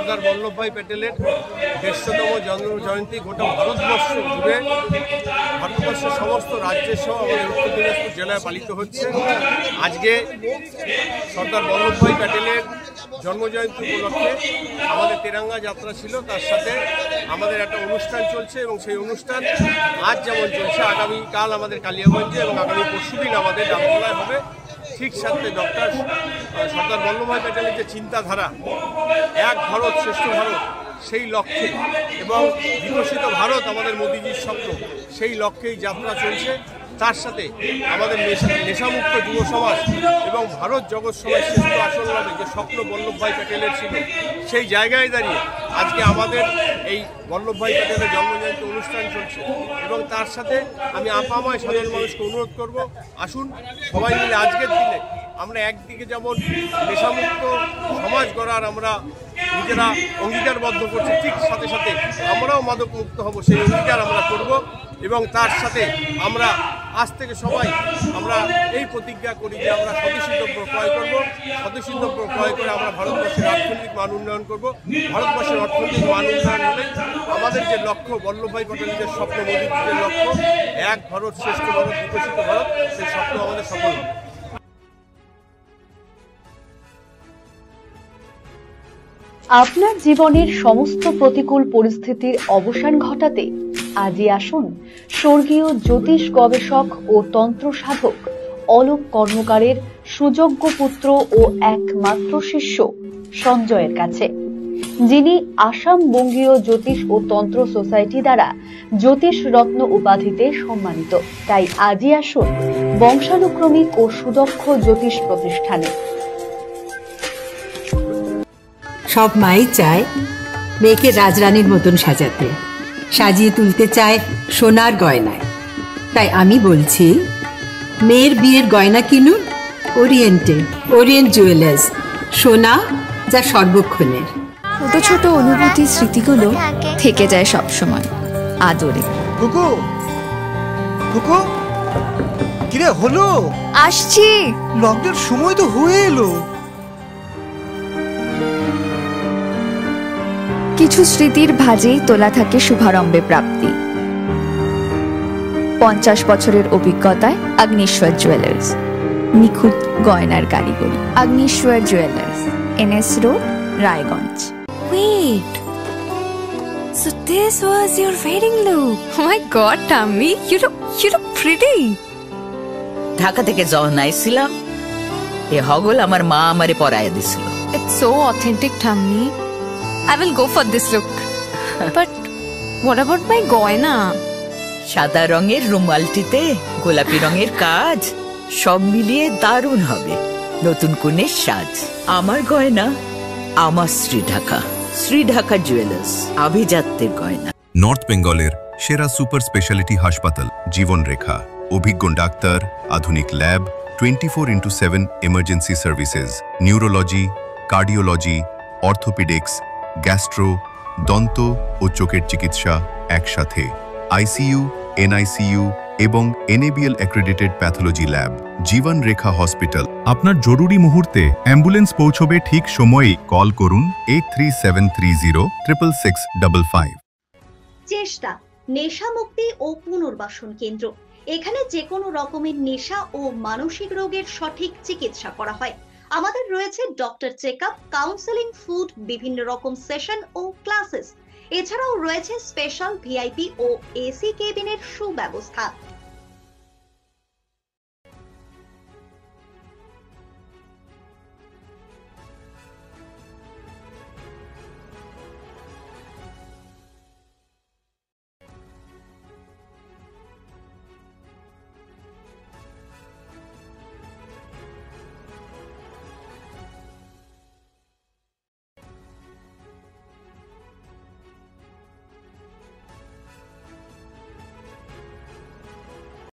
সর্দার বল্লভভাই প্যাটেলের 150তম জন্ম জয়ন্তী গোটা ভারতবর্ষ জুড়ে, ভারতবর্ষের সমস্ত রাজ্যের সহ আমাদের উত্তর দিনাজপুর জেলায় পালিত হচ্ছে। আজকে সর্দার বল্লভভাই প্যাটেলের জন্মজয়ন্তী উপলক্ষে আমাদের তেরাঙ্গা যাত্রা ছিল, তার সাথে আমাদের একটা অনুষ্ঠান চলছে এবং সেই অনুষ্ঠান আজ যেমন চলছে আগামীকাল আমাদের কালিয়াগঞ্জে এবং আগামী পরশুদিন আমাদের ডাকতলায় হবে। ঠিক সাথে ডক্টর সর্দার বল্লভভাই প্যাটেলের যে চিন্তাধারা, এক ভারত শ্রেষ্ঠ ভারত, সেই লক্ষ্যে এবং বিকশিত ভারত আমাদের মোদিজির স্বপ্ন, সেই লক্ষ্যেই যাত্রা চলছে। তার সাথে আমাদের নেশামুক্ত যুব সমাজ এবং ভারত জগৎ সমাজ শ্রেষ্ঠ আসন হবে যে স্বপ্ন বল্লভভাই প্যাটেলের ছিল, সেই জায়গায় দাঁড়িয়ে আজকে আমাদের এই বল্লভভাই প্যাটেলের জন্মজয়ন্তী অনুষ্ঠান চলছে। এবং তার সাথে আমি আপাময় সাধারণ মানুষকে অনুরোধ করব, আসুন সবাই মিলে আজকের দিনে আমরা একদিকে যেমন নেশামুক্ত সমাজ গড়ার আমরা নিজেরা অঙ্গীকারবদ্ধ করছি, ঠিক সাথে সাথে আমরাও মাদক মুক্ত হব, সেই অঙ্গীকার আমরা করব। এবং তার সাথে আমরা আজ থেকে সবাই আমরা এই প্রতিজ্ঞা করি যে আমরা স্বদেশী দ্রব্য ক্রয় করব, স্বদেশী দ্রব্য ক্রয় করে আমরা ভারতবর্ষের অর্থনৈতিক মান উন্নয়ন করব। ভারতবর্ষের অর্থনৈতিক মান উন্নয়ন হলে আমাদের যে লক্ষ্য, বল্লভভাই প্যাটেলের যে স্বপ্ন, মোদীর যে লক্ষ্য, এক ভারত শ্রেষ্ঠ ভারত, বিকশিত ভারত, সেই স্বপ্ন আমাদের সফল হবে। আপনার জীবনের সমস্ত প্রতিকূল পরিস্থিতির অবসান ঘটাতে আজই আসুন স্বর্গীয় জ্যোতিষ গবেষক ও তন্ত্র সাধক অলোক কর্মকারের সুযোগ্য পুত্র ও একমাত্র শিষ্য সঞ্জয়ের কাছে, যিনি আসাম বঙ্গীয় জ্যোতিষ ও তন্ত্র সোসাইটি দ্বারা জ্যোতিষ রত্ন উপাধিতে সম্মানিত। তাই আজই আসুন বংশানুক্রমিক ও সুদক্ষ জ্যোতিষ প্রতিষ্ঠানে। সব মাই চায় মেয়েকে রাজরানীর মতন সাজাতে, সাজিয়ে তুলতে চায় সোনার গয়নায়। তাই আমি বলছি, মেয়ের বিয়ের গয়না কিনুন ওরিয়েন্ট জুয়েলার্স, সোনা যা সর্বক্ষণের। ছোট ছোট অনুভূতি, স্মৃতিগুলো থেকে যায় সবসময় আদরে। কিরে হলো? আসছি, লকডাউন সময় তো হয়ে এলো। কিছু স্মৃতির ভাজেই তোলা থাকে শুভারম্ভে প্রাপ্তি। 50 বছরের অভিজ্ঞতায় অগ্নিশ্বর জুয়েলার্স, নিখুঁত গয়নার কারিগরি। Agnishwar jewellers, NS road, Raiganj. Wait, so this was your wedding look? Oh my God, Tammy, you look pretty. Dhaka থেকে যখন আইছিলাম, এ হগল আমার মা আমারে পরাইয়া দিছিল। It's so authentic, Tammy. I will go for this look. But what about my goina? সাদা রঙের রুমালটিতে গোলাপি রঙের কাজ, সব মিলিয়ে দারুণ হবে নতুন কনের সাজ। আমার গয়না আমার শ্রীঢাকা জুয়েলার্স, আভিজাত্যের গয়না। নর্থ বেঙ্গলের সেরা সুপার স্পেশালিটি হাসপাতাল জীবন রেখা, অভিজ্ঞ ডাক্তার, আধুনিক lab, 24/7 emergency services, neurology, cardiology, orthopaedics, gastro, দন্ত ও চোখের চিকিৎসা একসাথে, ICU, NICU এবং NABL অ্যাক্রেডিটেড প্যাথোলজি ল্যাব। জীবন রেখা হসপিটাল। আপনার জরুরি মুহূর্তে অ্যাম্বুলেন্স পৌঁছবে ঠিক সময়েই। কল করুন 8373066555। চেষ্টা নেশা মুক্তি ও পুনর্বাসন কেন্দ্র। এখানে যে কোনো রকমের নেশা ও মানসিক রোগের সঠিক চিকিৎসা করা হয়। আমাদের রয়েছে ডক্টর চেকআপ, কাউন্সেলিং, ফুড, বিভিন্ন রকম সেশন ও ক্লাসেস। এছাড়াও রয়েছে স্পেশাল VIP ও AC কেবিনের সুব্যবস্থা।